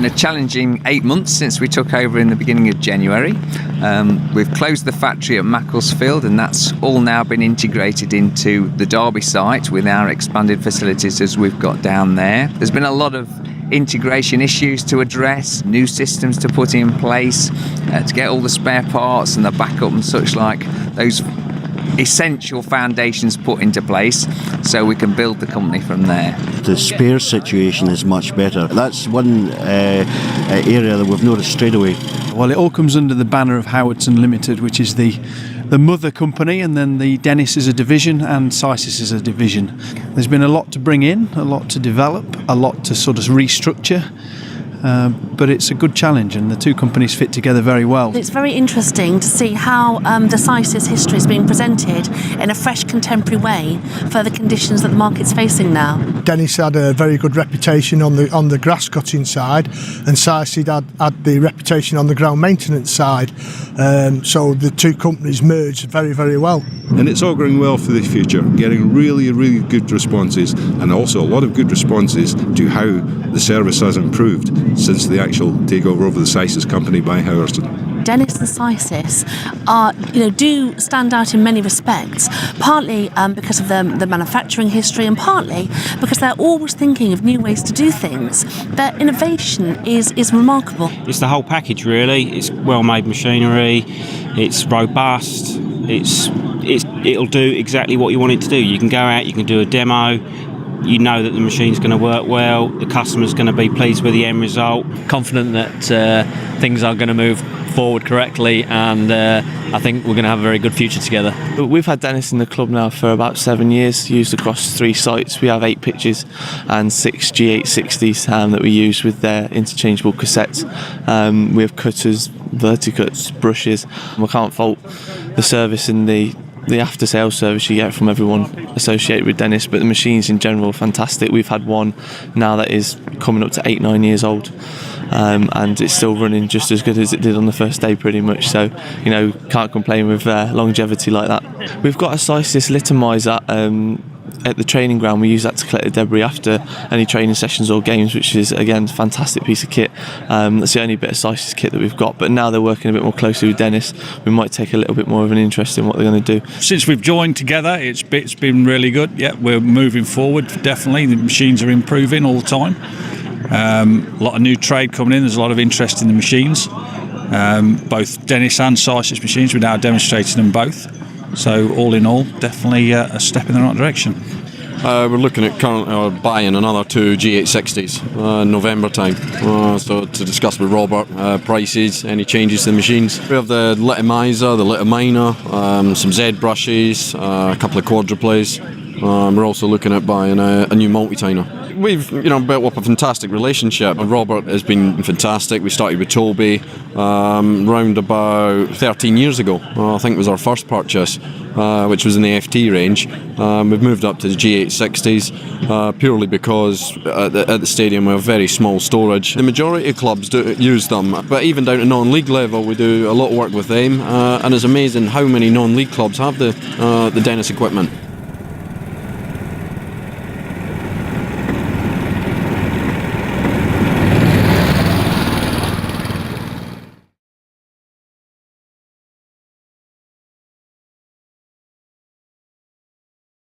been a challenging 8 months since we took over in the beginning of January. We've closed the factory at Macclesfield, and that's all now been integrated into the Derby site with our expanded facilities as we've got down there. There's been a lot of integration issues to address, new systems to put in place, to get all the spare parts and the backup and such like, those essential foundations put into place so we can build the company from there. The spare situation is much better. That's one area that we've noticed straight away. Well, it all comes under the banner of Howardson Limited, which is the mother company, and then the Dennis is a division and SISIS is a division. There's been a lot to bring in, a lot to develop, a lot to sort of restructure. But it's a good challenge, and the two companies fit together very well. It's very interesting to see how the SISIS history is being presented in a fresh, contemporary way for the conditions that the market's facing now. Dennis had a very good reputation on the grass cutting side, and SISIS had the reputation on the ground maintenance side. So the two companies merged very, very well. And it's all going well for the future, getting really, really good responses, and also a lot of good responses to how the service has improved since the actual takeover of the SISIS company by Howardson. Dennis and SISIS do stand out in many respects, partly because of the manufacturing history, and partly because they're always thinking of new ways to do things. Their innovation is remarkable. It's the whole package, really. It's well-made machinery, it's robust, it'll do exactly what you want it to do. You can go out, you can do a demo, you know that the machine's going to work well, the customer's going to be pleased with the end result. Confident that things are going to move forward correctly, and I think we're going to have a very good future together. We've had Dennis in the club now for about 7 years, used across 3 sites. We have 8 pitches and 6 G860s that we use with their interchangeable cassettes. We have cutters, verticuts, brushes. We can't fault the service and the after sales service you get from everyone associated with Dennis, but the machines in general are fantastic. We've had one now that is coming up to 8-9 years old, and it's still running just as good as it did on the first day pretty much, so can't complain with longevity like that. We've got a SISIS littomiser at the training ground. We use that to collect the debris after any training sessions or games, which is again a fantastic piece of kit. That's the only bit of SISIS kit that we've got, but now they're working a bit more closely with Dennis. We might take a little bit more of an interest in what they're going to do. Since we've joined together, it's been really good. Yeah, we're moving forward, definitely. The machines are improving all the time. A lot of new trade coming in. There's a lot of interest in the machines. Both Dennis and SISIS machines, we're now demonstrating them both. So all in all, definitely a step in the right direction. We're looking at currently buying another 2 G860s in November time. So to discuss with Robert prices, any changes to the machines. We have the littomiser, the littominer, some Z brushes, a couple of quadruplays. We're also looking at buying a new multi-tiner. We've built up a fantastic relationship. Robert has been fantastic. We started with Toby round about 13 years ago. I think it was our first purchase, which was in the FT range. We've moved up to the G860s purely because at the stadium we have very small storage. The majority of clubs do use them, but even down to non-league level we do a lot of work with them, and it's amazing how many non-league clubs have the Dennis equipment.